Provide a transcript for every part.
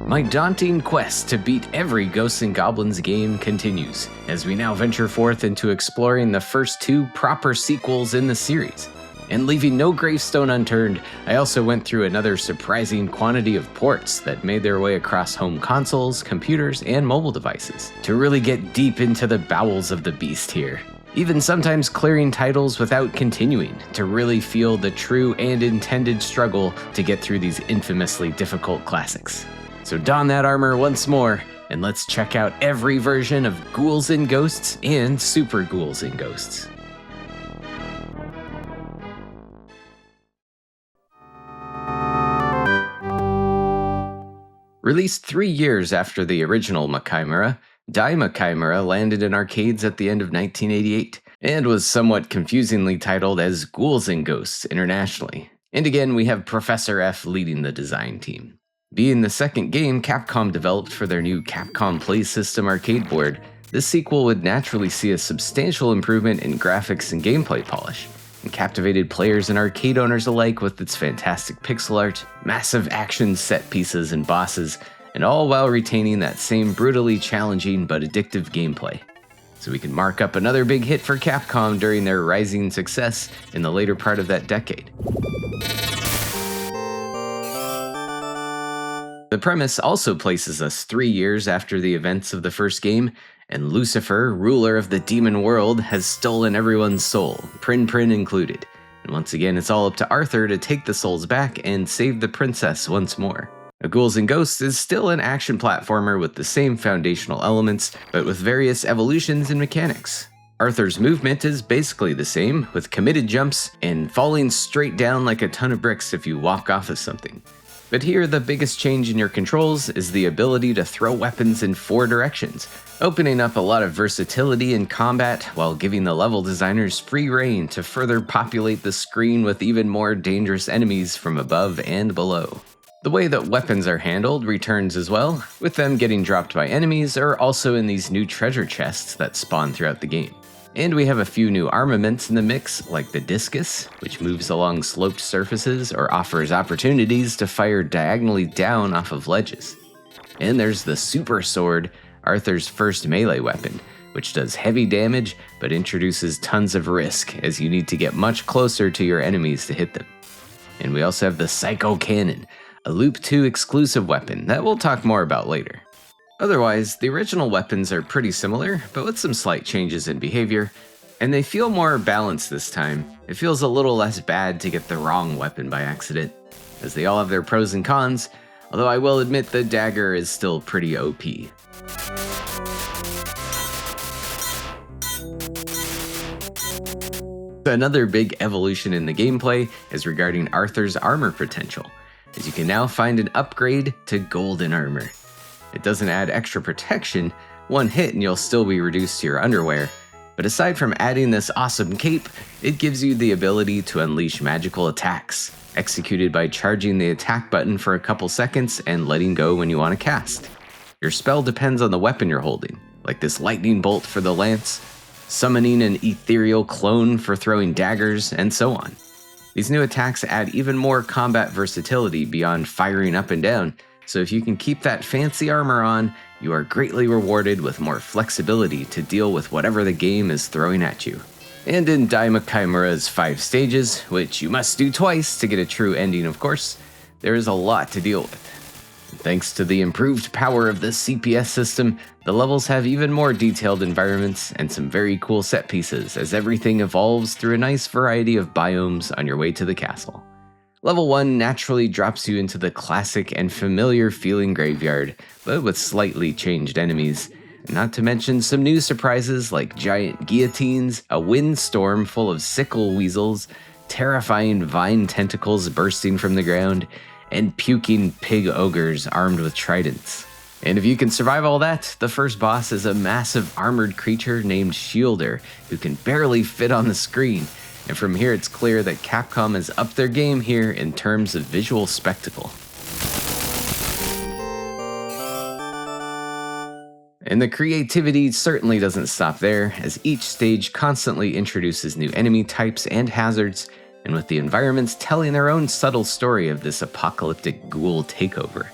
My daunting quest to beat every Ghosts and Goblins game continues, as we now venture forth into exploring the first 2 proper sequels in the series. And leaving no gravestone unturned, I also went through another surprising quantity of ports that made their way across home consoles, computers, and mobile devices, to really get deep into the bowels of the beast here. Even sometimes clearing titles without continuing, to really feel the true and intended struggle to get through these infamously difficult classics. So don that armor once more, and let's check out every version of Ghouls and Ghosts and Super Ghouls and Ghosts. Released 3 years after the original Makaimura, Daimakaimura landed in arcades at the end of 1988, and was somewhat confusingly titled as Ghouls and Ghosts internationally. And again, we have Professor F leading the design team. Being the second game Capcom developed for their new Capcom Play System arcade board, this sequel would naturally see a substantial improvement in graphics and gameplay polish, and captivated players and arcade owners alike with its fantastic pixel art, massive action set pieces and bosses, and all while retaining that same brutally challenging but addictive gameplay. So we can mark up another big hit for Capcom during their rising success in the later part of that decade. The premise also places us 3 years after the events of the first game, and Lucifer, ruler of the demon world, has stolen everyone's soul, Prin included. And once again, it's all up to Arthur to take the souls back and save the princess once more. Ghouls and Ghosts is still an action platformer with the same foundational elements, but with various evolutions in mechanics. Arthur's movement is basically the same, with committed jumps and falling straight down like a ton of bricks if you walk off of something. But here, the biggest change in your controls is the ability to throw weapons in 4 directions, opening up a lot of versatility in combat while giving the level designers free rein to further populate the screen with even more dangerous enemies from above and below. The way that weapons are handled returns as well, with them getting dropped by enemies or also in these new treasure chests that spawn throughout the game. And we have a few new armaments in the mix, like the Discus, which moves along sloped surfaces or offers opportunities to fire diagonally down off of ledges. And there's the Super Sword, Arthur's first melee weapon, which does heavy damage but introduces tons of risk as you need to get much closer to your enemies to hit them. And we also have the Psycho Cannon, a Loop 2 exclusive weapon that we'll talk more about later. Otherwise, the original weapons are pretty similar, but with some slight changes in behavior, and they feel more balanced this time. It feels a little less bad to get the wrong weapon by accident, as they all have their pros and cons, although I will admit the dagger is still pretty OP. Another big evolution in the gameplay is regarding Arthur's armor potential, as you can now find an upgrade to golden armor. It doesn't add extra protection, one hit and you'll still be reduced to your underwear, but aside from adding this awesome cape, it gives you the ability to unleash magical attacks, executed by charging the attack button for a couple seconds and letting go when you want to cast. Your spell depends on the weapon you're holding, like this lightning bolt for the lance, summoning an ethereal clone for throwing daggers, and so on. These new attacks add even more combat versatility beyond firing up and down, so if you can keep that fancy armor on, you are greatly rewarded with more flexibility to deal with whatever the game is throwing at you. And in Daimakaimura's 5 stages, which you must do twice to get a true ending of course, there is a lot to deal with. Thanks to the improved power of the CPS system, the levels have even more detailed environments and some very cool set pieces as everything evolves through a nice variety of biomes on your way to the castle. Level 1 naturally drops you into the classic and familiar feeling graveyard, but with slightly changed enemies. Not to mention some new surprises like giant guillotines, a windstorm full of sickle weasels, terrifying vine tentacles bursting from the ground, and puking pig ogres armed with tridents. And if you can survive all that, the first boss is a massive armored creature named Shielder, who can barely fit on the screen. And from here it's clear that Capcom has upped their game here in terms of visual spectacle. And the creativity certainly doesn't stop there, as each stage constantly introduces new enemy types and hazards, and with the environments telling their own subtle story of this apocalyptic ghoul takeover.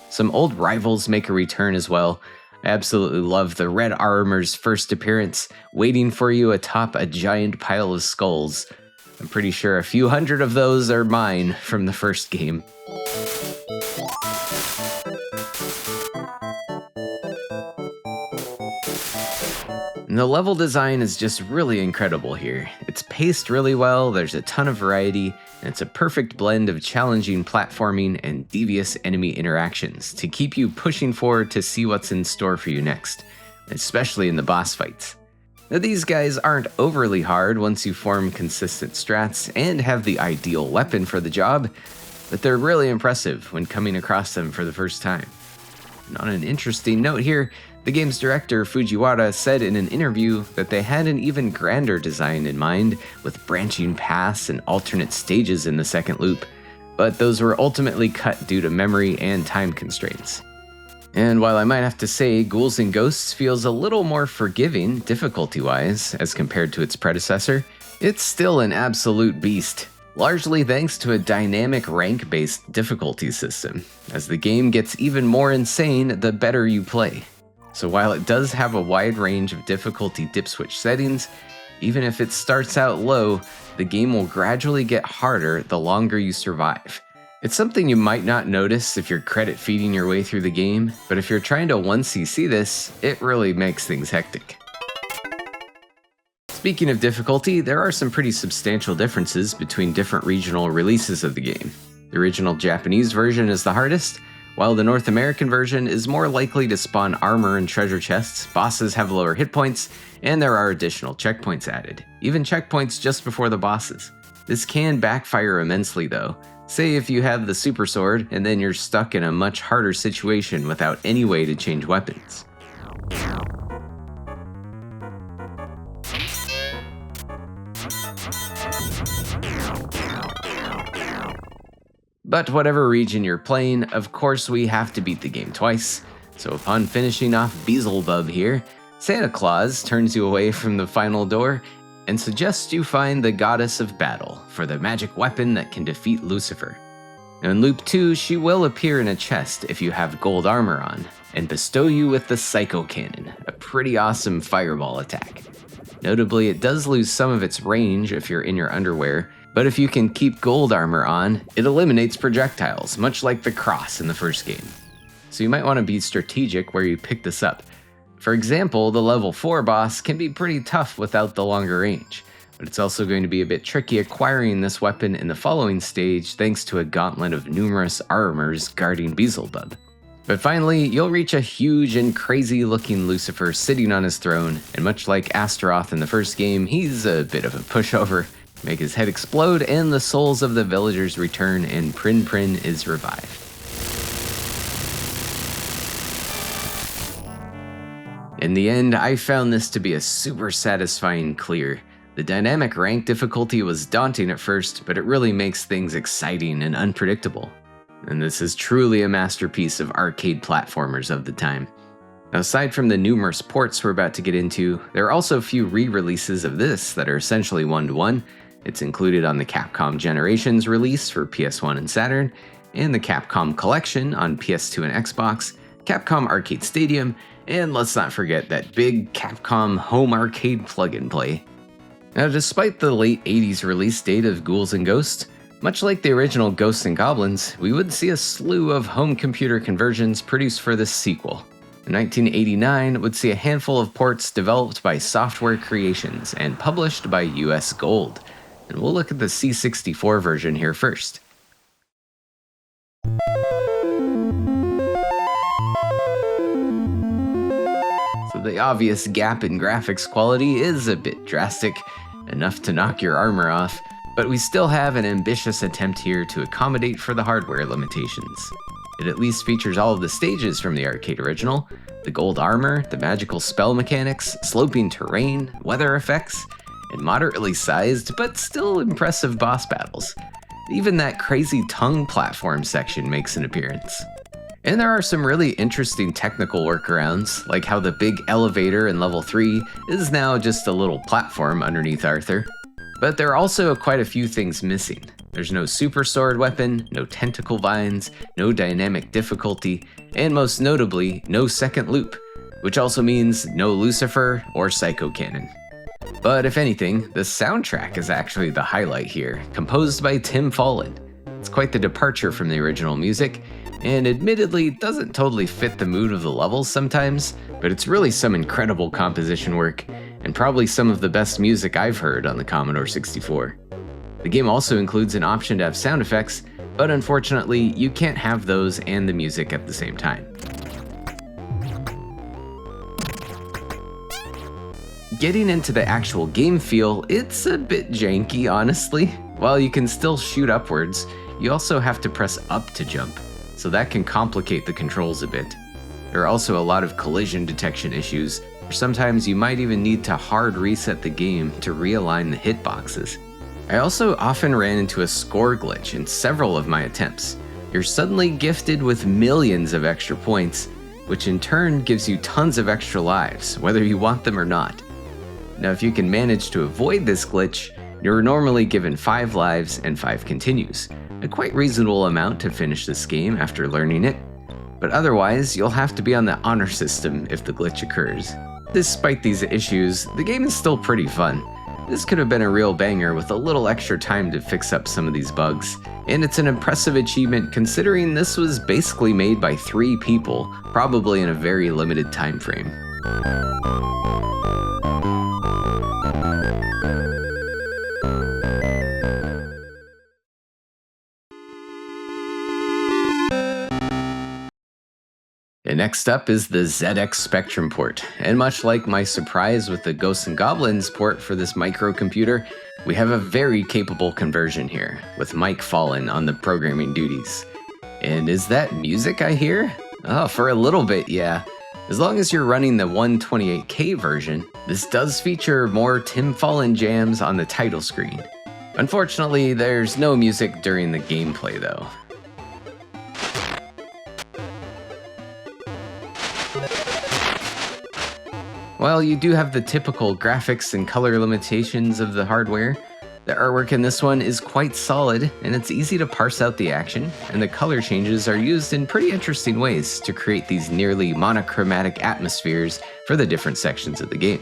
Some old rivals make a return as well. I absolutely love the Red Armor's first appearance, waiting for you atop a giant pile of skulls. I'm pretty sure a few hundred of those are mine from the first game. And the level design is just really incredible here. It's paced really well, there's a ton of variety, and it's a perfect blend of challenging platforming and devious enemy interactions to keep you pushing forward to see what's in store for you next, especially in the boss fights. Now, these guys aren't overly hard once you form consistent strats and have the ideal weapon for the job, but they're really impressive when coming across them for the first time. And on an interesting note here, the game's director, Fujiwara, said in an interview that they had an even grander design in mind, with branching paths and alternate stages in the second loop, but those were ultimately cut due to memory and time constraints. And while I might have to say Ghouls and Ghosts feels a little more forgiving difficulty-wise as compared to its predecessor, it's still an absolute beast, largely thanks to a dynamic rank-based difficulty system. As the game gets even more insane, the better you play. So while it does have a wide range of difficulty dip switch settings, even if it starts out low, the game will gradually get harder the longer you survive. It's something you might not notice if you're credit feeding your way through the game, but if you're trying to 1cc this, it really makes things hectic. Speaking of difficulty, there are some pretty substantial differences between different regional releases of the game. The original Japanese version is the hardest, while the North American version is more likely to spawn armor and treasure chests, bosses have lower hit points, and there are additional checkpoints added, even checkpoints just before the bosses. This can backfire immensely though. Say if you have the super sword, and then you're stuck in a much harder situation without any way to change weapons. But whatever region you're playing, of course we have to beat the game twice. So upon finishing off Beelzebub here, Santa Claus turns you away from the final door and suggests you find the Goddess of Battle for the magic weapon that can defeat Lucifer. Now in Loop 2, she will appear in a chest if you have gold armor on, and bestow you with the Psycho Cannon, a pretty awesome fireball attack. Notably, it does lose some of its range if you're in your underwear, but if you can keep gold armor on, it eliminates projectiles, much like the cross in the first game. So you might want to be strategic where you pick this up. For example, the level 4 boss can be pretty tough without the longer range, but it's also going to be a bit tricky acquiring this weapon in the following stage thanks to a gauntlet of numerous armors guarding Beelzebub. But finally, you'll reach a huge and crazy looking Lucifer sitting on his throne, and much like Astaroth in the first game, he's a bit of a pushover. Make his head explode and the souls of the villagers return and Prin Prin is revived. In the end, I found this to be a super satisfying clear. The dynamic rank difficulty was daunting at first, but it really makes things exciting and unpredictable. And this is truly a masterpiece of arcade platformers of the time. Now, aside from the numerous ports we're about to get into, there are also a few re-releases of this that are essentially one-to-one. It's included on the Capcom Generations release for PS1 and Saturn, and the Capcom Collection on PS2 and Xbox, Capcom Arcade Stadium, and let's not forget that big Capcom Home Arcade plug-and-play. Now, despite the late 80s release date of Ghouls and Ghosts, much like the original Ghosts and Goblins, we would see a slew of home computer conversions produced for this sequel. In 1989 would see a handful of ports developed by Software Creations and published by US Gold. And we'll look at the C64 version here first. So the obvious gap in graphics quality is a bit drastic, enough to knock your armor off, but we still have an ambitious attempt here to accommodate for the hardware limitations. It at least features all of the stages from the arcade original, the gold armor, the magical spell mechanics, sloping terrain, weather effects, and moderately sized but still impressive boss battles. Even that crazy tongue platform section makes an appearance. And there are some really interesting technical workarounds, like how the big elevator in level 3 is now just a little platform underneath Arthur. But there are also quite a few things missing. There's no super sword weapon, no tentacle vines, no dynamic difficulty, and most notably, no second loop, which also means no Lucifer or Psycho Cannon. But if anything, the soundtrack is actually the highlight here, composed by Tim Follin. It's quite the departure from the original music, and admittedly doesn't totally fit the mood of the levels sometimes, but it's really some incredible composition work, and probably some of the best music I've heard on the Commodore 64. The game also includes an option to have sound effects, but unfortunately you can't have those and the music at the same time. Getting into the actual game feel, it's a bit janky, honestly. While you can still shoot upwards, you also have to press up to jump, so that can complicate the controls a bit. There are also a lot of collision detection issues, or sometimes you might even need to hard reset the game to realign the hitboxes. I also often ran into a score glitch in several of my attempts. You're suddenly gifted with millions of extra points, which in turn gives you tons of extra lives, whether you want them or not. Now, if you can manage to avoid this glitch, you're normally given 5 lives and 5 continues, a quite reasonable amount to finish this game after learning it, but otherwise you'll have to be on the honor system if the glitch occurs. Despite these issues, the game is still pretty fun. This could have been a real banger with a little extra time to fix up some of these bugs, and it's an impressive achievement considering this was basically made by 3 people, probably in a very limited time frame. And next up is the ZX Spectrum port, and much like my surprise with the Ghosts and Goblins port for this microcomputer, we have a very capable conversion here, with Mike Follin on the programming duties. And is that music I hear? Oh, for a little bit, yeah. As long as you're running the 128K version, this does feature more Tim Follin jams on the title screen. Unfortunately, there's no music during the gameplay though. While you do have the typical graphics and color limitations of the hardware, the artwork in this one is quite solid, and it's easy to parse out the action, and the color changes are used in pretty interesting ways to create these nearly monochromatic atmospheres for the different sections of the game.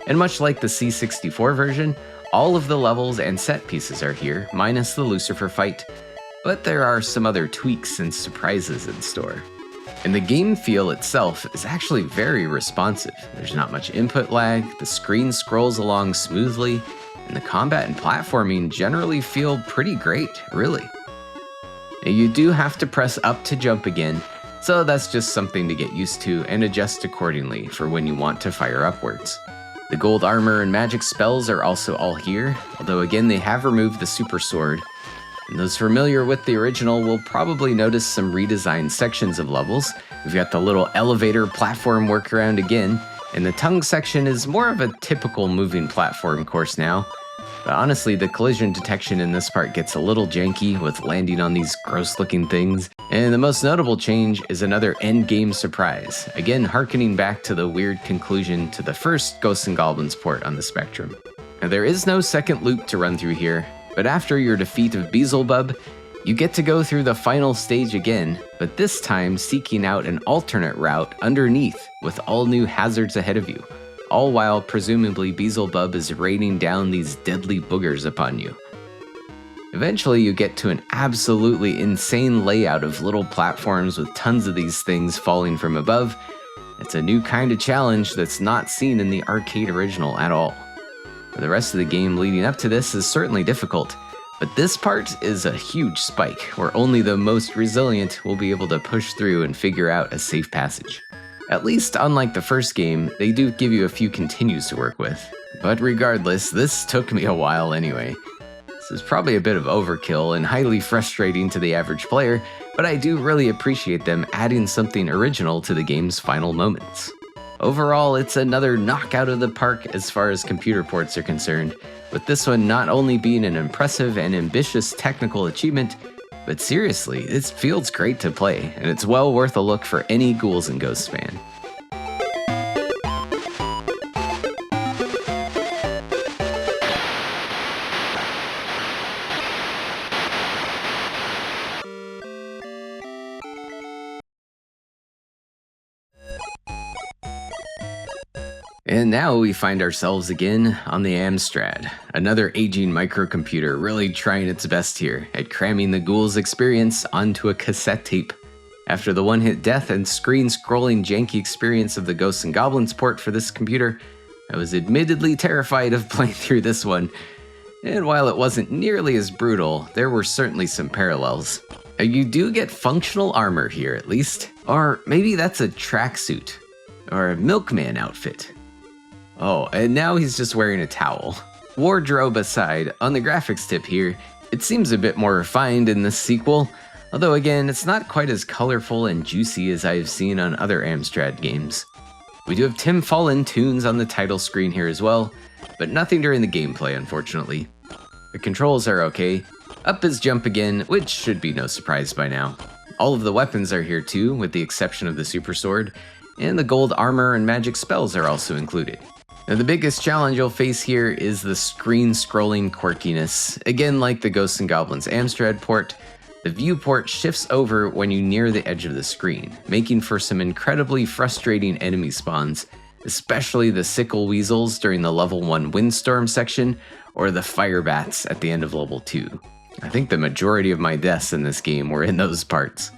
And much like the C64 version, all of the levels and set pieces are here, minus the Lucifer fight, but there are some other tweaks and surprises in store. And the game feel itself is actually very responsive. There's not much input lag, the screen scrolls along smoothly, and the combat and platforming generally feel pretty great, really. Now, you do have to press up to jump again, so that's just something to get used to and adjust accordingly for when you want to fire upwards. The gold armor and magic spells are also all here, although again they have removed the super sword. And those familiar with the original will probably notice some redesigned sections of levels. We've got the little elevator platform workaround again, and the tongue section is more of a typical moving platform course now. But honestly, the collision detection in this part gets a little janky with landing on these gross looking things. And the most notable change is another endgame surprise, again harkening back to the weird conclusion to the first Ghosts and Goblins port on the Spectrum. Now, there is no second loop to run through here, but after your defeat of Beelzebub, you get to go through the final stage again, but this time seeking out an alternate route underneath with all new hazards ahead of you, all while presumably Beelzebub is raining down these deadly boogers upon you. Eventually you get to an absolutely insane layout of little platforms with tons of these things falling from above. It's a new kind of challenge that's not seen in the arcade original at all. The rest of the game leading up to this is certainly difficult, but this part is a huge spike where only the most resilient will be able to push through and figure out a safe passage. At least, unlike the first game, they do give you a few continues to work with. But regardless, this took me a while anyway. This is probably a bit of overkill and highly frustrating to the average player, but I do really appreciate them adding something original to the game's final moments. Overall, it's another knockout of the park as far as computer ports are concerned, with this one not only being an impressive and ambitious technical achievement, but seriously, it feels great to play, and it's well worth a look for any Ghouls and Ghosts fan. And now we find ourselves again on the Amstrad, another aging microcomputer really trying its best here at cramming the Ghouls experience onto a cassette tape. After the one-hit death and screen-scrolling janky experience of the Ghosts and Goblins port for this computer, I was admittedly terrified of playing through this one. And while it wasn't nearly as brutal, there were certainly some parallels. You do get functional armor here at least, or maybe that's a tracksuit, or a milkman outfit. Oh, and now he's just wearing a towel. Wardrobe aside, on the graphics tip here, it seems a bit more refined in this sequel, although again, it's not quite as colorful and juicy as I've seen on other Amstrad games. We do have Tim Follin tunes on the title screen here as well, but nothing during the gameplay, unfortunately. The controls are okay. Up is jump again, which should be no surprise by now. All of the weapons are here too, with the exception of the super sword, and the gold armor and magic spells are also included. Now the biggest challenge you'll face here is the screen-scrolling quirkiness. Again, like the Ghosts and Goblins Amstrad port, the viewport shifts over when you near the edge of the screen, making for some incredibly frustrating enemy spawns, especially the sickle weasels during the level 1 windstorm section, or the fire bats at the end of level 2. I think the majority of my deaths in this game were in those parts.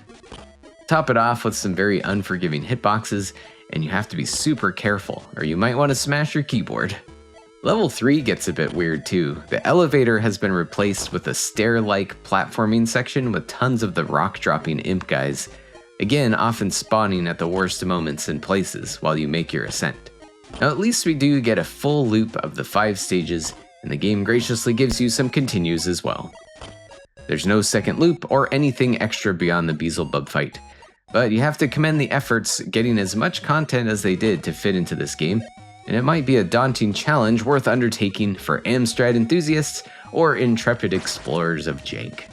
Top it off with some very unforgiving hitboxes, and you have to be super careful, or you might want to smash your keyboard. Level 3 gets a bit weird too. The elevator has been replaced with a stair-like platforming section with tons of the rock-dropping imp guys, again often spawning at the worst moments and places while you make your ascent. Now at least we do get a full loop of the 5 stages, and the game graciously gives you some continues as well. There's no second loop or anything extra beyond the Beelzebub fight, but you have to commend the efforts getting as much content as they did to fit into this game, and it might be a daunting challenge worth undertaking for Amstrad enthusiasts or intrepid explorers of jank.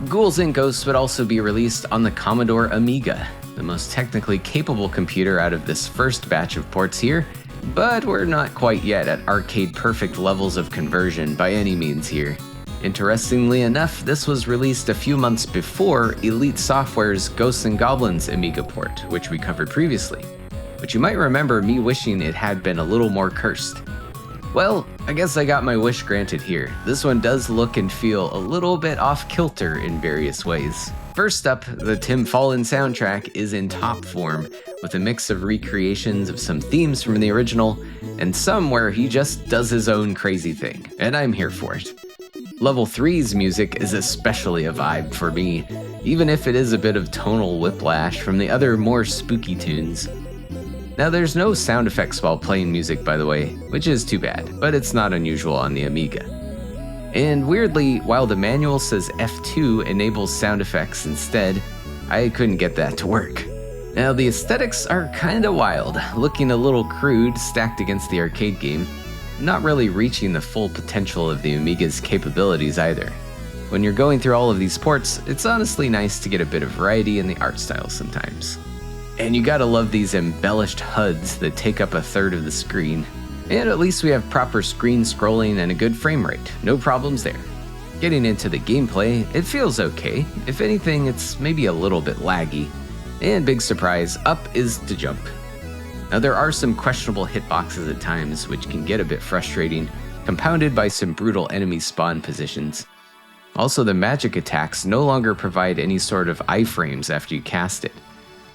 Ghouls and Ghosts would also be released on the Commodore Amiga, the most technically capable computer out of this first batch of ports here, but we're not quite yet at arcade-perfect levels of conversion by any means here. Interestingly enough, this was released a few months before Elite Software's Ghosts and Goblins Amiga port, which we covered previously, but you might remember me wishing it had been a little more cursed. Well, I guess I got my wish granted here. This one does look and feel a little bit off-kilter in various ways. First up, the Tim Follin soundtrack is in top form, with a mix of recreations of some themes from the original, and some where he just does his own crazy thing, and I'm here for it. Level 3's music is especially a vibe for me, even if it is a bit of tonal whiplash from the other more spooky tunes. Now there's no sound effects while playing music, by the way, which is too bad, but it's not unusual on the Amiga. And weirdly, while the manual says F2 enables sound effects instead, I couldn't get that to work. Now the aesthetics are kinda wild, looking a little crude stacked against the arcade game, not really reaching the full potential of the Amiga's capabilities either. When you're going through all of these ports, it's honestly nice to get a bit of variety in the art style sometimes. And you gotta love these embellished HUDs that take up a third of the screen. And at least we have proper screen scrolling and a good frame rate, no problems there. Getting into the gameplay, it feels okay. If anything, it's maybe a little bit laggy. And big surprise, up is to jump. Now there are some questionable hitboxes at times, which can get a bit frustrating, compounded by some brutal enemy spawn positions. Also, the magic attacks no longer provide any sort of iframes after you cast it.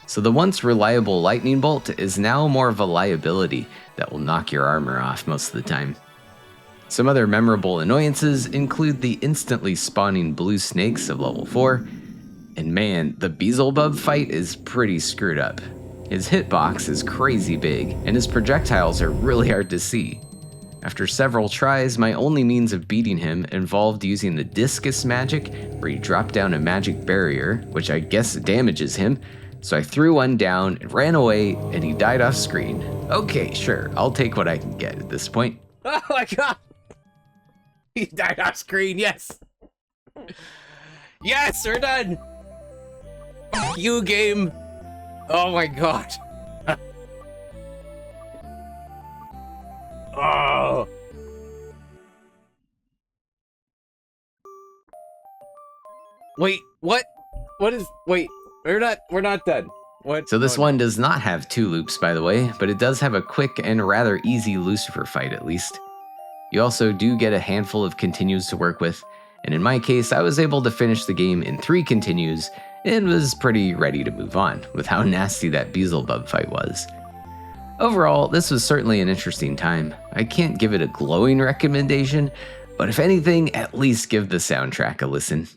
So the once reliable lightning bolt is now more of a liability that will knock your armor off most of the time. Some other memorable annoyances include the instantly spawning blue snakes of level 4, and man, the Beelzebub fight is pretty screwed up. His hitbox is crazy big, and his projectiles are really hard to see. After several tries, my only means of beating him involved using the discus magic, where you drop down a magic barrier, which I guess damages him. So I threw one down, it ran away, and he died off screen. Okay, sure, I'll take what I can get at this point. Oh my god! He died off screen, yes! Yes, we're done! You game! Oh my god. Oh. Wait, what? What is... Wait, we're not done. What? So this Oh, one no. does not have 2 loops, by the way, but it does have a quick and rather easy Lucifer fight at least. You also do get a handful of continues to work with, and in my case, I was able to finish the game in 3 continues and was pretty ready to move on with how nasty that Beelzebub fight was. Overall, this was certainly an interesting time. I can't give it a glowing recommendation, but if anything, at least give the soundtrack a listen.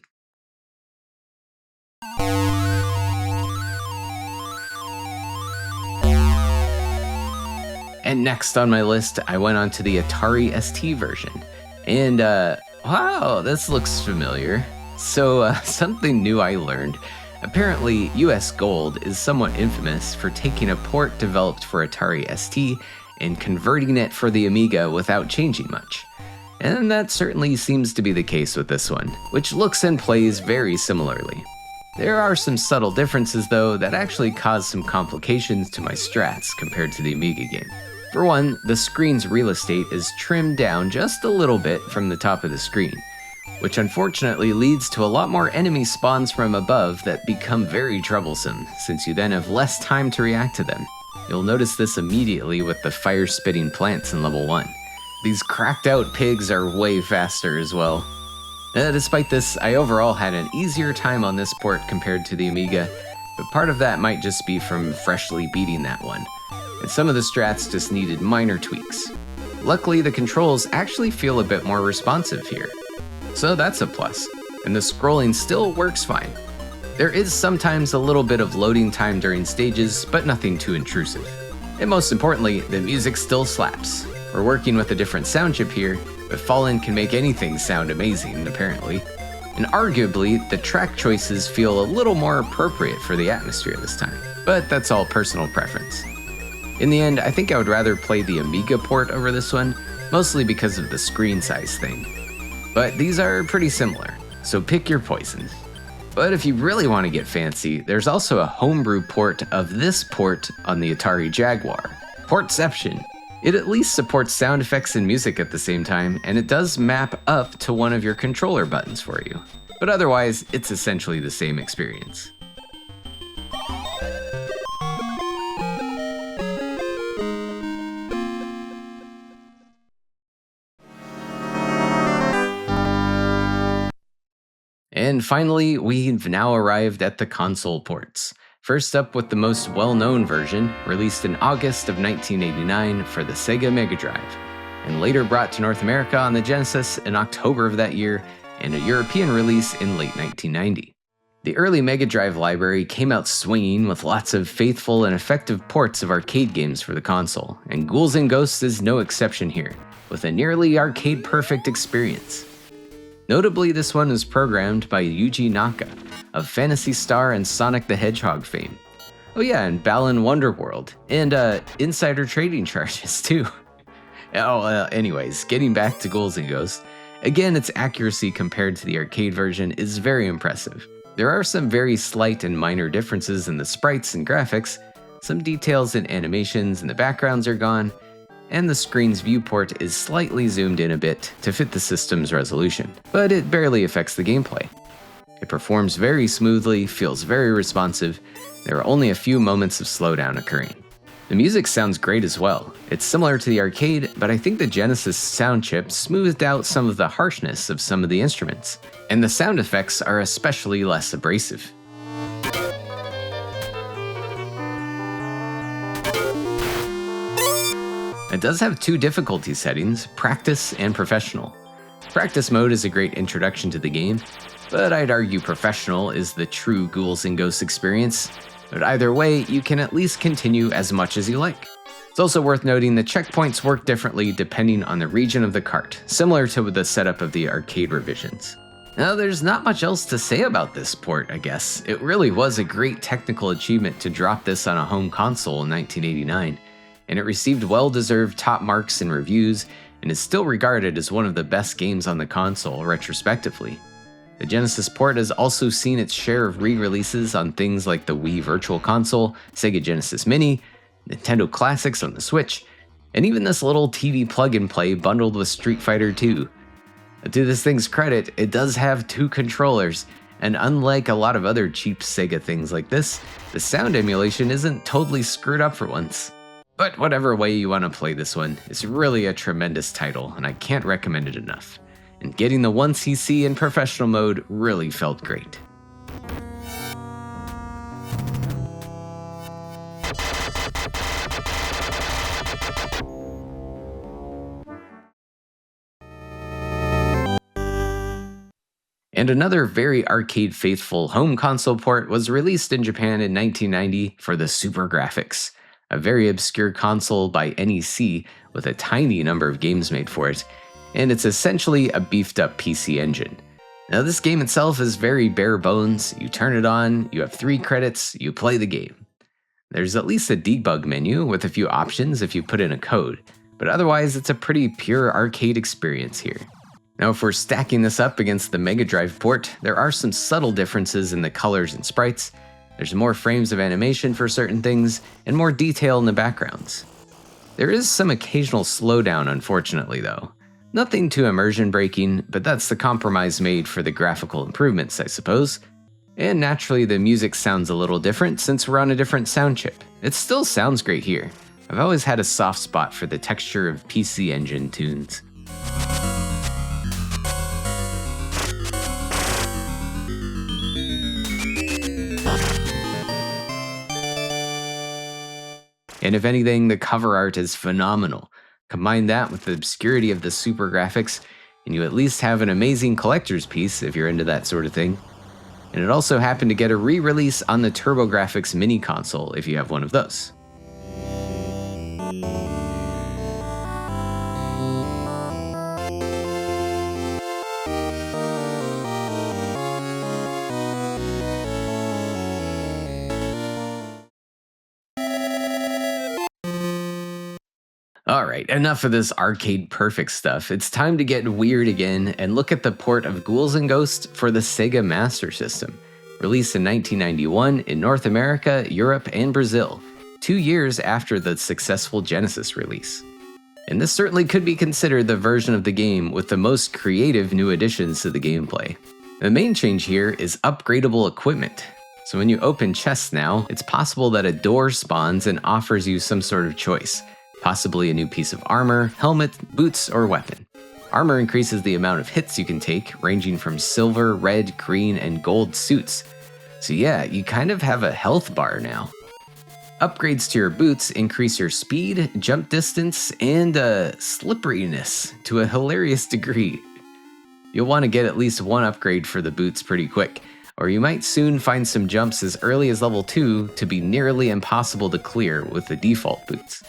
And next on my list, I went on to the Atari ST version. And wow, this looks familiar. So something new I learned. Apparently, US Gold is somewhat infamous for taking a port developed for Atari ST and converting it for the Amiga without changing much. And that certainly seems to be the case with this one, which looks and plays very similarly. There are some subtle differences though that actually cause some complications to my strats compared to the Amiga game. For one, the screen's real estate is trimmed down just a little bit from the top of the screen, which unfortunately leads to a lot more enemy spawns from above that become very troublesome, since you then have less time to react to them. You'll notice this immediately with the fire-spitting plants in level 1. These cracked out pigs are way faster as well. Despite this, I overall had an easier time on this port compared to the Amiga, but part of that might just be from freshly beating that one, and some of the strats just needed minor tweaks. Luckily, the controls actually feel a bit more responsive here, so that's a plus, and the scrolling still works fine. There is sometimes a little bit of loading time during stages, but nothing too intrusive. And most importantly, the music still slaps. We're working with a different sound chip here, but Fallen can make anything sound amazing, apparently. And arguably, the track choices feel a little more appropriate for the atmosphere this time, but that's all personal preference. In the end, I think I would rather play the Amiga port over this one, mostly because of the screen size thing. But these are pretty similar, so pick your poison. But if you really want to get fancy, there's also a homebrew port of this port on the Atari Jaguar, Portception. It at least supports sound effects and music at the same time, and it does map up to one of your controller buttons for you. But otherwise, it's essentially the same experience. And finally, we've now arrived at the console ports. First up with the most well-known version, released in August of 1989 for the Sega Mega Drive, and later brought to North America on the Genesis in October of that year, and a European release in late 1990. The early Mega Drive library came out swinging with lots of faithful and effective ports of arcade games for the console, and Ghouls and Ghosts is no exception here, with a nearly arcade-perfect experience. Notably, this one was programmed by Yuji Naka, of Phantasy Star and Sonic the Hedgehog fame. Oh yeah, and Balan Wonderworld, and insider trading charges too. Anyways, getting back to Ghouls and Ghosts, again, its accuracy compared to the arcade version is very impressive. There are some very slight and minor differences in the sprites and graphics, some details in animations and the backgrounds are gone, and the screen's viewport is slightly zoomed in a bit to fit the system's resolution, but it barely affects the gameplay. It performs very smoothly, feels very responsive, there are only a few moments of slowdown occurring. The music sounds great as well. It's similar to the arcade, but I think the Genesis sound chip smoothed out some of the harshness of some of the instruments, and the sound effects are especially less abrasive. It does have 2 difficulty settings, Practice and Professional. Practice mode is a great introduction to the game, but I'd argue Professional is the true Ghouls and Ghosts experience, but either way, you can at least continue as much as you like. It's also worth noting that checkpoints work differently depending on the region of the cart, similar to the setup of the arcade revisions. Now, there's not much else to say about this port, I guess. It really was a great technical achievement to drop this on a home console in 1989. And it received well-deserved top marks in reviews, and is still regarded as one of the best games on the console retrospectively. The Genesis port has also seen its share of re-releases on things like the Wii Virtual Console, Sega Genesis Mini, Nintendo Classics on the Switch, and even this little TV plug-and-play bundled with Street Fighter 2. To this thing's credit, it does have 2 controllers, and unlike a lot of other cheap Sega things like this, the sound emulation isn't totally screwed up for once. But whatever way you want to play this one, it's really a tremendous title, and I can't recommend it enough. And getting the 1cc in professional mode really felt great. And another very arcade-faithful home console port was released in Japan in 1990 for the SuperGrafx, a very obscure console by NEC with a tiny number of games made for it, and it's essentially a beefed-up PC engine. Now this game itself is very bare bones. You turn it on, you have 3 credits, you play the game. There's at least a debug menu with a few options if you put in a code, but otherwise it's a pretty pure arcade experience here. Now if we're stacking this up against the Mega Drive port, there are some subtle differences in the colors and sprites. There's more frames of animation for certain things, and more detail in the backgrounds. There is some occasional slowdown, unfortunately, though. Nothing too immersion breaking, but that's the compromise made for the graphical improvements, I suppose. And naturally, the music sounds a little different since we're on a different sound chip. It still sounds great here. I've always had a soft spot for the texture of PC Engine tunes. And if anything, the cover art is phenomenal. Combine that with the obscurity of the SuperGrafx, and you at least have an amazing collector's piece if you're into that sort of thing. And it also happened to get a re-release on the TurboGrafx mini console if you have one of those. Alright, enough of this arcade perfect stuff. It's time to get weird again and look at the port of Ghouls and Ghosts for the Sega Master System. Released in 1991 in North America, Europe, and Brazil, 2 years after the successful Genesis release. And this certainly could be considered the version of the game with the most creative new additions to the gameplay. The main change here is upgradable equipment. So when you open chests now, it's possible that a door spawns and offers you some sort of choice. Possibly a new piece of armor, helmet, boots, or weapon. Armor increases the amount of hits you can take, ranging from silver, red, green, and gold suits. So yeah, you kind of have a health bar now. Upgrades to your boots increase your speed, jump distance, and slipperiness to a hilarious degree. You'll want to get at least one upgrade for the boots pretty quick, or you might soon find some jumps as early as level 2 to be nearly impossible to clear with the default boots.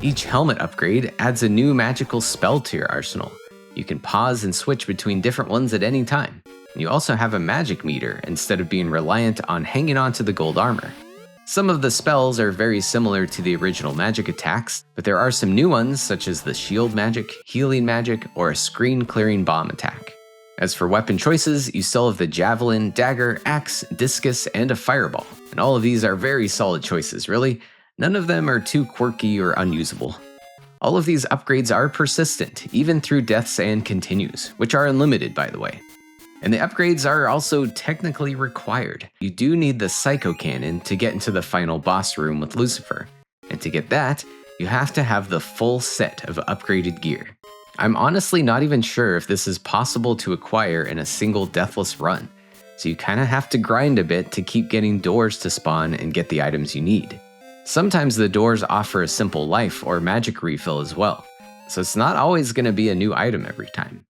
Each helmet upgrade adds a new magical spell to your arsenal. You can pause and switch between different ones at any time. You also have a magic meter instead of being reliant on hanging onto the gold armor. Some of the spells are very similar to the original magic attacks, but there are some new ones such as the shield magic, healing magic, or a screen clearing bomb attack. As for weapon choices, you still have the javelin, dagger, axe, discus, and a fireball. And all of these are very solid choices, really. None of them are too quirky or unusable. All of these upgrades are persistent, even through deaths and continues, which are unlimited, by the way. And the upgrades are also technically required. You do need the Psycho Cannon to get into the final boss room with Lucifer. And to get that, you have to have the full set of upgraded gear. I'm honestly not even sure if this is possible to acquire in a single deathless run, so you kinda have to grind a bit to keep getting doors to spawn and get the items you need. Sometimes the doors offer a simple life or magic refill as well, so it's not always going to be a new item every time.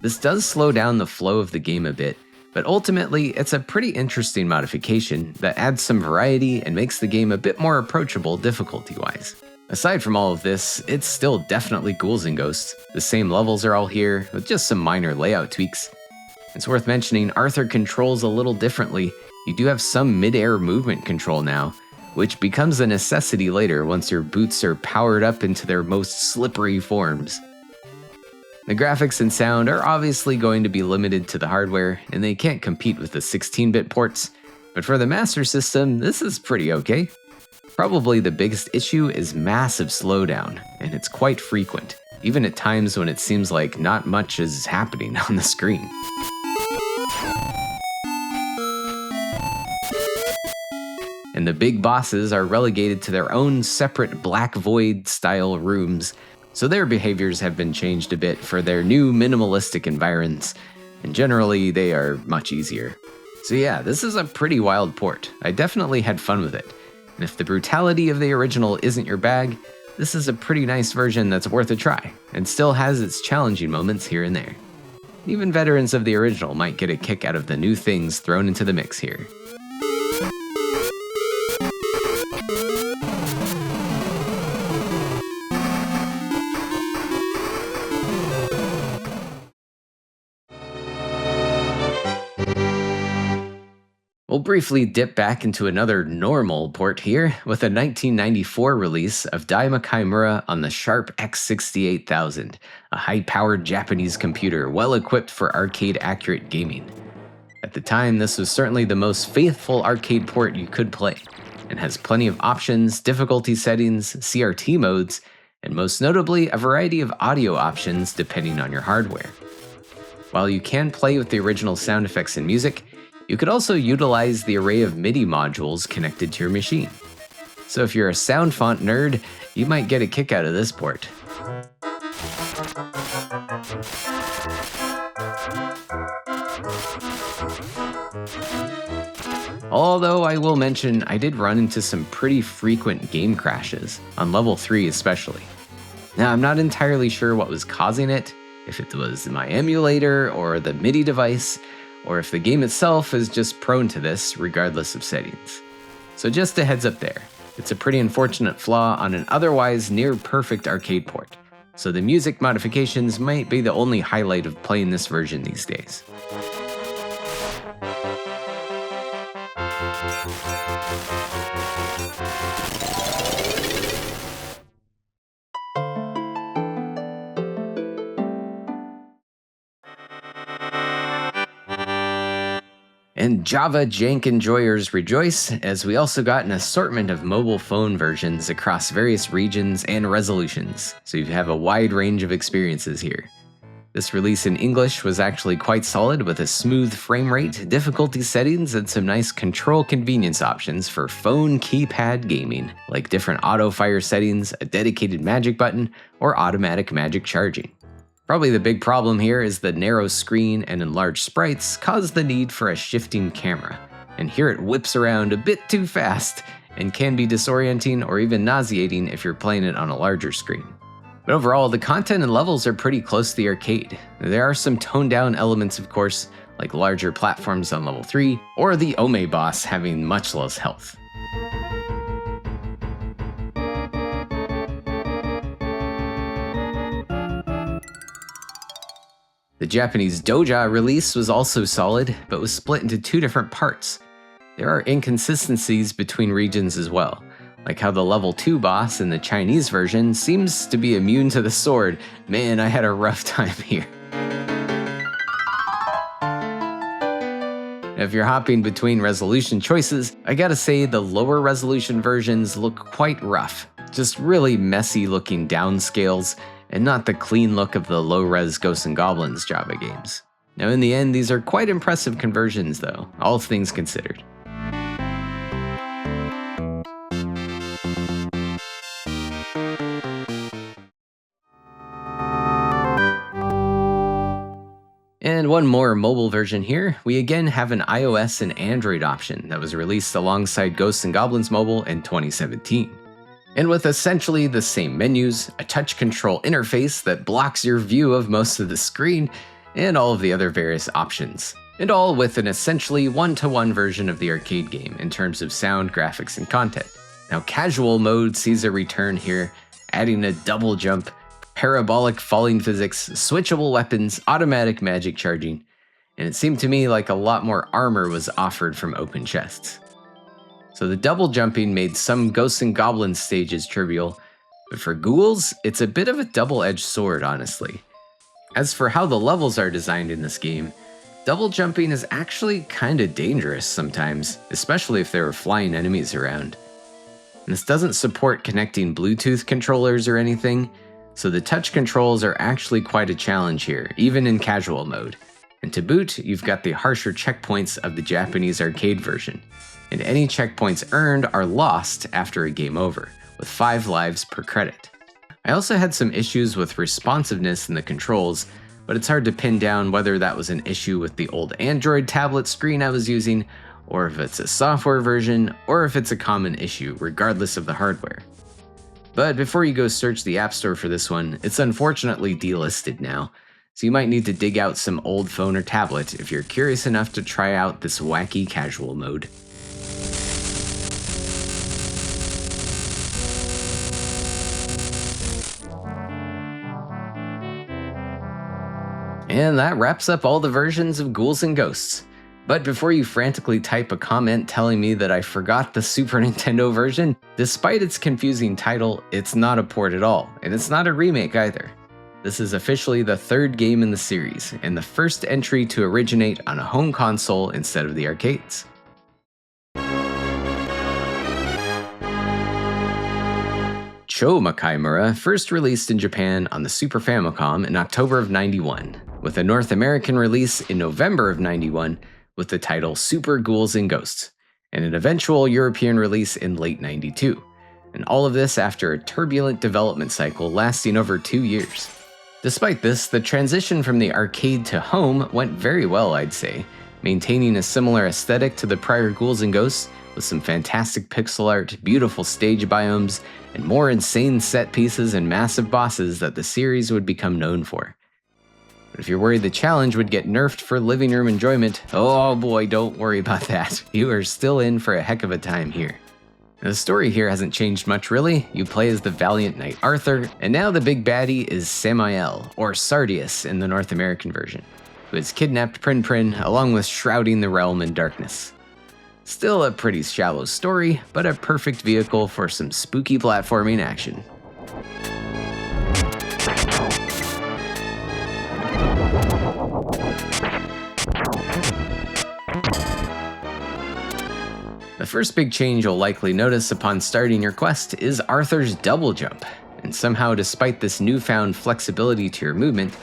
This does slow down the flow of the game a bit, but ultimately it's a pretty interesting modification that adds some variety and makes the game a bit more approachable difficulty-wise. Aside from all of this, it's still definitely Ghouls and Ghosts. The same levels are all here, with just some minor layout tweaks. It's worth mentioning Arthur controls a little differently. You do have some mid-air movement control now, which becomes a necessity later once your boots are powered up into their most slippery forms. The graphics and sound are obviously going to be limited to the hardware, and they can't compete with the 16-bit ports, But for the Master System, this is pretty okay. Probably the biggest issue is massive slowdown, and it's quite frequent, even at times when it seems like not much is happening on the screen. And the big bosses are relegated to their own separate Black Void-style rooms, so their behaviors have been changed a bit for their new minimalistic environs, and generally they are much easier. So yeah, this is a pretty wild port. I definitely had fun with it. And if the brutality of the original isn't your bag, this is a pretty nice version that's worth a try, and still has its challenging moments here and there. Even veterans of the original might get a kick out of the new things thrown into the mix here. We'll briefly dip back into another normal port here with a 1994 release of Daimakaimura on the Sharp X68000, a high-powered Japanese computer well-equipped for arcade-accurate gaming. At the time, this was certainly the most faithful arcade port you could play, and has plenty of options, difficulty settings, CRT modes, and most notably, a variety of audio options depending on your hardware. While you can play with the original sound effects and music, you could also utilize the array of MIDI modules connected to your machine. So if you're a sound font nerd, you might get a kick out of this port. Although I will mention, I did run into some pretty frequent game crashes, on level 3 especially. Now I'm not entirely sure what was causing it, if it was my emulator or the MIDI device, or if the game itself is just prone to this regardless of settings. So just a heads up there, it's a pretty unfortunate flaw on an otherwise near perfect arcade port, so the music modifications might be the only highlight of playing this version these days. And Java jank enjoyers rejoice, as we also got an assortment of mobile phone versions across various regions and resolutions, so you have a wide range of experiences here. This release in English was actually quite solid with a smooth frame rate, difficulty settings, and some nice control convenience options for phone keypad gaming, like different auto-fire settings, a dedicated magic button, or automatic magic charging. Probably the big problem here is the narrow screen and enlarged sprites cause the need for a shifting camera, and here it whips around a bit too fast and can be disorienting or even nauseating if you're playing it on a larger screen. But overall, the content and levels are pretty close to the arcade. There are some toned down elements, of course, like larger platforms on level 3, or the Ome boss having much less health. The Japanese Doja release was also solid, but was split into two different parts. There are inconsistencies between regions as well, like how the level 2 boss in the Chinese version seems to be immune to the sword. Man, I had a rough time here. If you're hopping between resolution choices, I gotta say the lower resolution versions look quite rough. Just really messy looking downscales, and not the clean look of the low-res Ghosts and Goblins Java games. Now in the end, these are quite impressive conversions though, all things considered. And one more mobile version here, we again have an iOS and Android option that was released alongside Ghosts and Goblins Mobile in 2017. And with essentially the same menus, a touch control interface that blocks your view of most of the screen, and all of the other various options. And all with an essentially one-to-one version of the arcade game in terms of sound, graphics, and content. Now casual mode sees a return here, adding a double jump, parabolic falling physics, switchable weapons, automatic magic charging, and it seemed to me like a lot more armor was offered from open chests. So the double jumping made some Ghosts and Goblins stages trivial, but for Ghouls, it's a bit of a double-edged sword, honestly. As for how the levels are designed in this game, Double jumping is actually kinda dangerous sometimes, especially if there are flying enemies around. And this doesn't support connecting Bluetooth controllers or anything, so the touch controls are actually quite a challenge here, even in casual mode. And to boot, you've got the harsher checkpoints of the Japanese arcade version, and any checkpoints earned are lost after a game over, with 5 lives per credit. I also had some issues with responsiveness in the controls, but it's hard to pin down whether that was an issue with the old Android tablet screen I was using, or if it's a software version, or if it's a common issue, regardless of the hardware. But before you go search the App Store for this one, it's unfortunately delisted now, so you might need to dig out some old phone or tablet if you're curious enough to try out this wacky casual mode. And that wraps up all the versions of Ghouls and Ghosts. But before you frantically type a comment telling me that I forgot the Super Nintendo version, despite its confusing title, it's not a port at all, and it's not a remake either. This is officially the 3rd game in the series, and the first entry to originate on a home console instead of the arcades. Chomakaimura first released in Japan on the Super Famicom in October of '91, with a North American release in November of '91 with the title Super Ghouls and Ghosts, and an eventual European release in late '92. And all of this after a turbulent development cycle lasting over 2 years. Despite this, the transition from the arcade to home went very well, I'd say, maintaining a similar aesthetic to the prior Ghouls and Ghosts, with some fantastic pixel art, beautiful stage biomes, and more insane set pieces and massive bosses that the series would become known for. But if you're worried the challenge would get nerfed for living room enjoyment, oh boy, don't worry about that. You are still in for a heck of a time here. Now, the story here hasn't changed much really. You play as the valiant knight Arthur, and now the big baddie is Samael, or Sardius in the North American version, who has kidnapped Prin Prin along with shrouding the realm in darkness. Still a pretty shallow story, but a perfect vehicle for some spooky platforming action. The first big change you'll likely notice upon starting your quest is Arthur's double jump, and somehow despite this newfound flexibility to your movement,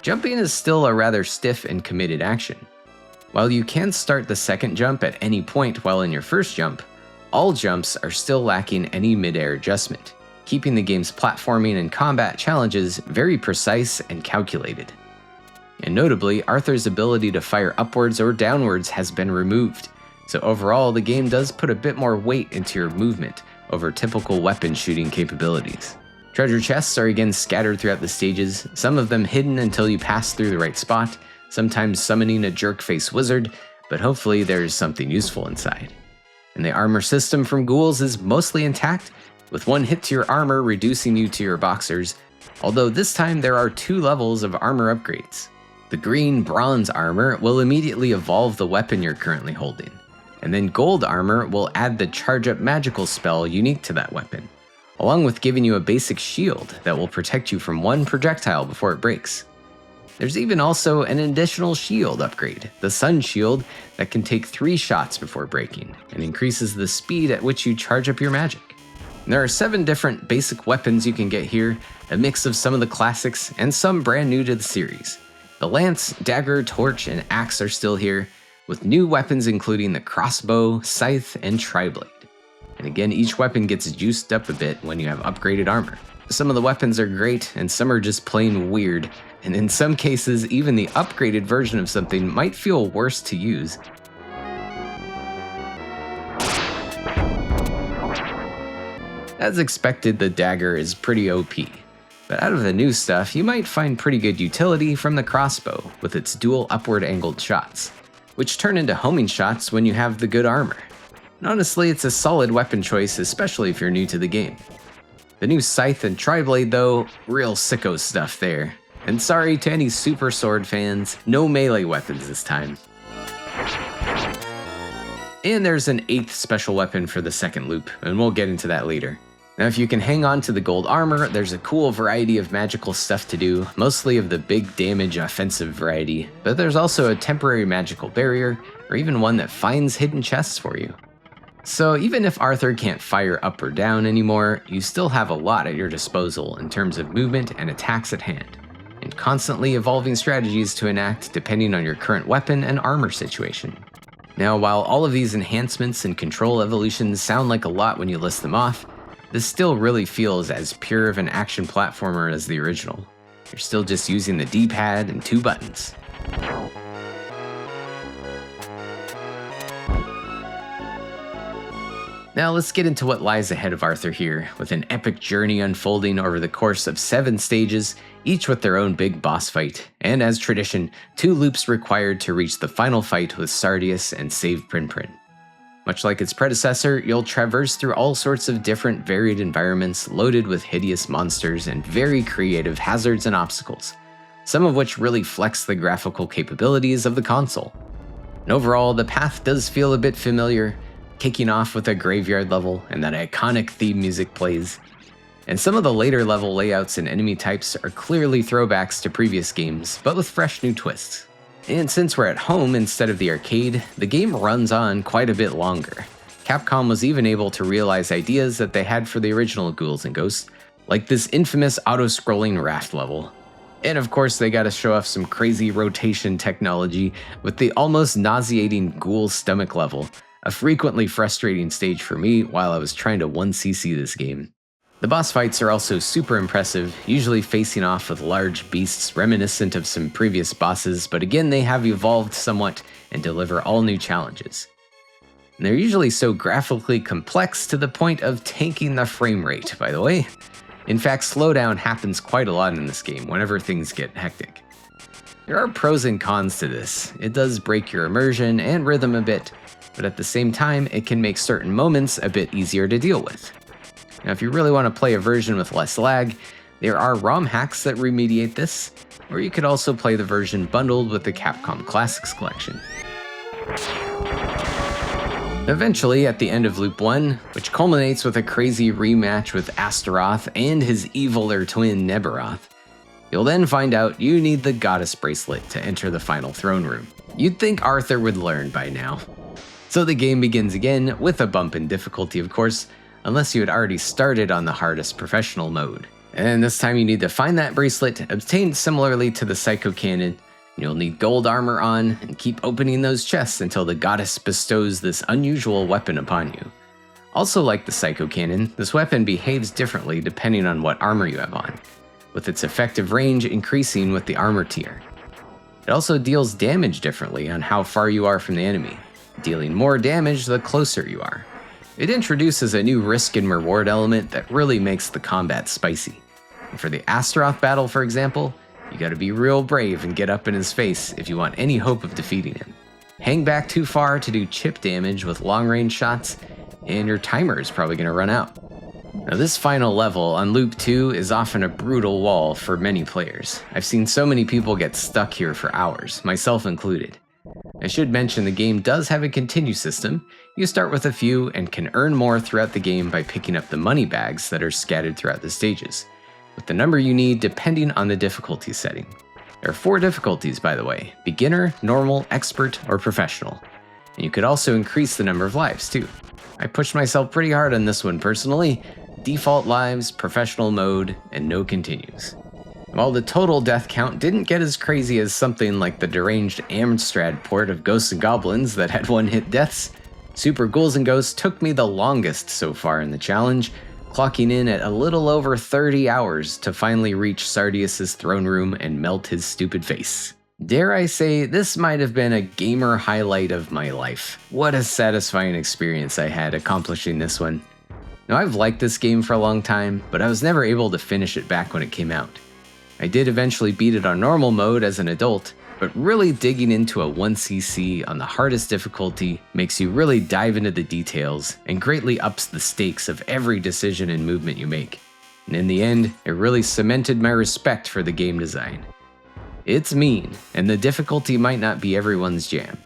jumping is still a rather stiff and committed action. While you can start the second jump at any point while in your first jump, all jumps are still lacking any mid-air adjustment, keeping the game's platforming and combat challenges very precise and calculated. And notably, Arthur's ability to fire upwards or downwards has been removed, so overall the game does put a bit more weight into your movement over typical weapon shooting capabilities. Treasure chests are again scattered throughout the stages, some of them hidden until you pass through the right spot, sometimes summoning a jerk-face wizard, but hopefully there's something useful inside. And the armor system from Ghouls is mostly intact, with one hit to your armor reducing you to your boxers, although this time there are 2 levels of armor upgrades. The green bronze armor will immediately evolve the weapon you're currently holding, and then gold armor will add the charge up magical spell unique to that weapon, along with giving you a basic shield that will protect you from 1 projectile before it breaks. There's even also an additional shield upgrade, the Sun Shield, that can take 3 shots before breaking, and increases the speed at which you charge up your magic. And there are 7 different basic weapons you can get here, a mix of some of the classics and some brand new to the series. The lance, dagger, torch, and axe are still here, with new weapons including the crossbow, scythe, and tri-blade. And again, each weapon gets juiced up a bit when you have upgraded armor. Some of the weapons are great, and some are just plain weird, and in some cases, even the upgraded version of something might feel worse to use. As expected, the dagger is pretty OP. But out of the new stuff, you might find pretty good utility from the crossbow with its dual upward angled shots, which turn into homing shots when you have the good armor. And honestly, it's a solid weapon choice, especially if you're new to the game. The new scythe and tri-blade though, real sicko stuff there. And sorry to any super sword fans, no melee weapons this time. And there's an 8th special weapon for the second loop, and we'll get into that later. Now, if you can hang on to the gold armor, there's a cool variety of magical stuff to do, mostly of the big damage offensive variety, but there's also a temporary magical barrier, or even one that finds hidden chests for you. So even if Arthur can't fire up or down anymore, you still have a lot at your disposal in terms of movement and attacks at hand, and constantly evolving strategies to enact depending on your current weapon and armor situation. Now, while all of these enhancements and control evolutions sound like a lot when you list them off, this still really feels as pure of an action platformer as the original. You're still just using the D-pad and 2 buttons. Now let's get into what lies ahead of Arthur here, with an epic journey unfolding over the course of 7 stages, each with their own big boss fight, and as tradition, 2 loops required to reach the final fight with Sardius and save Prinprin. Much like its predecessor, you'll traverse through all sorts of different varied environments loaded with hideous monsters and very creative hazards and obstacles, some of which really flex the graphical capabilities of the console. And overall, the path does feel a bit familiar, kicking off with a graveyard level and that iconic theme music plays. And some of the later level layouts and enemy types are clearly throwbacks to previous games, but with fresh new twists. And since we're at home instead of the arcade, the game runs on quite a bit longer. Capcom was even able to realize ideas that they had for the original Ghouls and Ghosts, like this infamous auto-scrolling raft level. And of course they gotta show off some crazy rotation technology with the almost nauseating Ghoul stomach level, a frequently frustrating stage for me while I was trying to 1cc this game. The boss fights are also super impressive, usually facing off with large beasts reminiscent of some previous bosses, but again they have evolved somewhat and deliver all new challenges. And they're usually so graphically complex to the point of tanking the frame rate, by the way. In fact, slowdown happens quite a lot in this game whenever things get hectic. There are pros and cons to this. It does break your immersion and rhythm a bit, but at the same time it can make certain moments a bit easier to deal with. Now, if you really want to play a version with less lag, there are ROM hacks that remediate this, or you could also play the version bundled with the Capcom Classics collection. Eventually, at the end of Loop 1, which culminates with a crazy rematch with Astaroth and his eviler twin Nebaroth, you'll then find out you need the Goddess Bracelet to enter the final throne room. You'd think Arthur would learn by now. So the game begins again, with a bump in difficulty of course, unless you had already started on the hardest professional mode. And this time you need to find that bracelet, obtained similarly to the Psycho Cannon. You'll need gold armor on, and keep opening those chests until the goddess bestows this unusual weapon upon you. Also like the Psycho Cannon, this weapon behaves differently depending on what armor you have on, with its effective range increasing with the armor tier. It also deals damage differently on how far you are from the enemy, dealing more damage the closer you are. It introduces a new risk and reward element that really makes the combat spicy. And for the Astaroth battle, for example, you gotta be real brave and get up in his face if you want any hope of defeating him. Hang back too far to do chip damage with long-range shots, and your timer is probably gonna run out. Now this final level on Loop 2 is often a brutal wall for many players. I've seen so many people get stuck here for hours, myself included. I should mention the game does have a continue system. You start with a few and can earn more throughout the game by picking up the money bags that are scattered throughout the stages, with the number you need depending on the difficulty setting. There are 4 difficulties, by the way: beginner, normal, expert, or professional. And you could also increase the number of lives too. I pushed myself pretty hard on this one personally: default lives, professional mode, and no continues. While the total death count didn't get as crazy as something like the deranged Amstrad port of Ghosts and Goblins that had 1-hit deaths, Super Ghouls and Ghosts took me the longest so far in the challenge, clocking in at a little over 30 hours to finally reach Sardius' throne room and melt his stupid face. Dare I say, this might have been a gamer highlight of my life. What a satisfying experience I had accomplishing this one. Now, I've liked this game for a long time, but I was never able to finish it back when it came out. I did eventually beat it on normal mode as an adult, but really digging into a 1cc on the hardest difficulty makes you really dive into the details and greatly ups the stakes of every decision and movement you make. And in the end, it really cemented my respect for the game design. It's mean, and the difficulty might not be everyone's jam,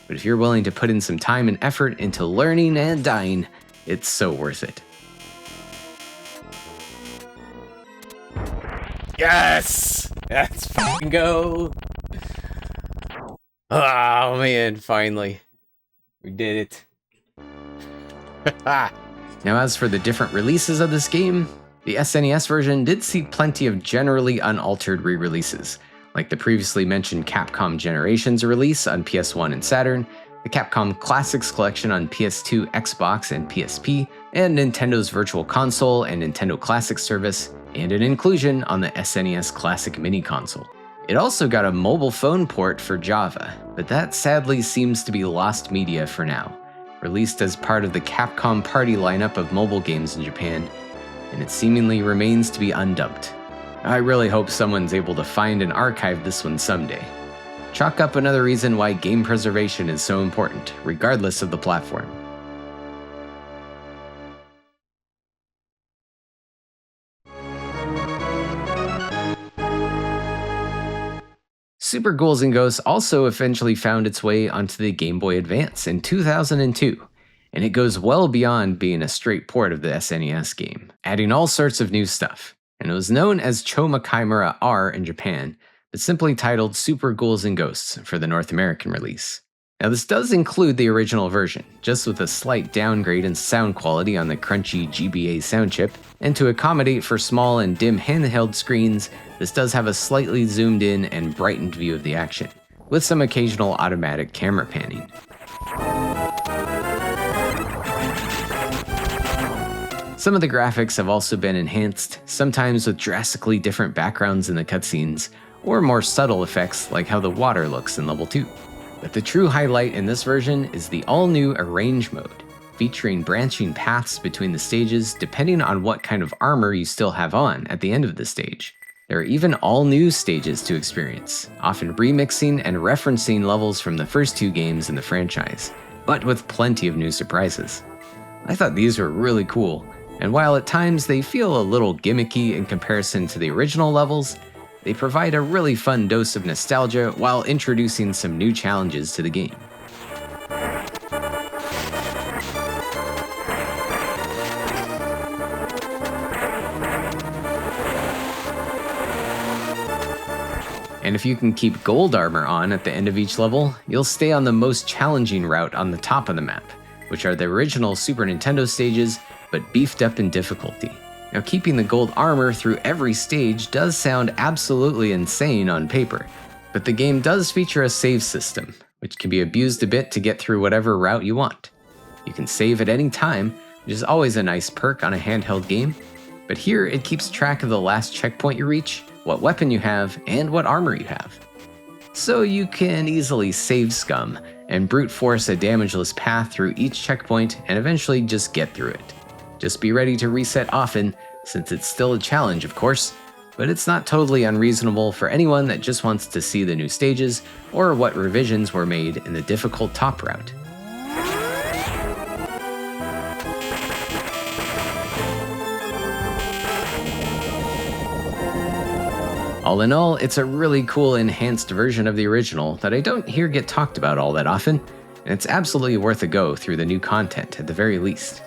but if you're willing to put in some time and effort into learning and dying, it's so worth it. Yes! Let's fucking go! Oh man, finally. We did it. Now, as for the different releases of this game, the SNES version did see plenty of generally unaltered re-releases, like the previously mentioned Capcom Generations release on PS1 and Saturn, the Capcom Classics Collection on PS2, Xbox, and PSP, and Nintendo's Virtual Console and Nintendo Classics service, and an inclusion on the SNES Classic Mini Console. It also got a mobile phone port for Java, but that sadly seems to be lost media for now, released as part of the Capcom Party lineup of mobile games in Japan, and it seemingly remains to be undubbed. I really hope someone's able to find and archive this one someday. Chalk up another reason why game preservation is so important, regardless of the platform. Super Ghouls and Ghosts also eventually found its way onto the Game Boy Advance in 2002, and it goes well beyond being a straight port of the SNES game, adding all sorts of new stuff. And it was known as Chomakaimura R in Japan, but simply titled Super Ghouls and Ghosts for the North American release. Now this does include the original version, just with a slight downgrade in sound quality on the crunchy GBA sound chip, and to accommodate for small and dim handheld screens, this does have a slightly zoomed in and brightened view of the action, with some occasional automatic camera panning. Some of the graphics have also been enhanced, sometimes with drastically different backgrounds in the cutscenes, or more subtle effects like how the water looks in level 2. But the true highlight in this version is the all-new Arrange mode, featuring branching paths between the stages depending on what kind of armor you still have on at the end of the stage. There are even all-new stages to experience, often remixing and referencing levels from the first 2 games in the franchise, but with plenty of new surprises. I thought these were really cool, and while at times they feel a little gimmicky in comparison to the original levels, they provide a really fun dose of nostalgia while introducing some new challenges to the game. And if you can keep gold armor on at the end of each level, you'll stay on the most challenging route on the top of the map, which are the original Super Nintendo stages, but beefed up in difficulty. Now, keeping the gold armor through every stage does sound absolutely insane on paper, but the game does feature a save system, which can be abused a bit to get through whatever route you want. You can save at any time, which is always a nice perk on a handheld game, but here it keeps track of the last checkpoint you reach, what weapon you have, and what armor you have. So you can easily save scum and brute force a damageless path through each checkpoint and eventually just get through it. Just be ready to reset often, since it's still a challenge, of course, but it's not totally unreasonable for anyone that just wants to see the new stages or what revisions were made in the difficult top route. All in all, it's a really cool enhanced version of the original that I don't hear get talked about all that often, and it's absolutely worth a go through the new content at the very least.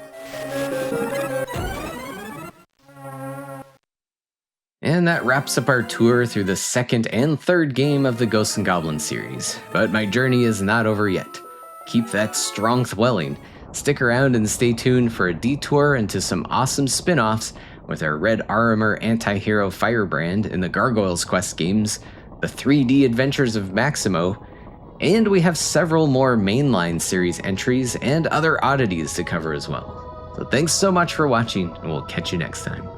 And that wraps up our tour through the second and third game of the Ghosts and Goblins series. But my journey is not over yet. Keep that strong welling. Stick around and stay tuned for a detour into some awesome spin-offs with our Red Armor anti-hero Firebrand in the Gargoyles quest games, the 3D Adventures of Maximo, and we have several more mainline series entries and other oddities to cover as well. So thanks so much for watching, and we'll catch you next time.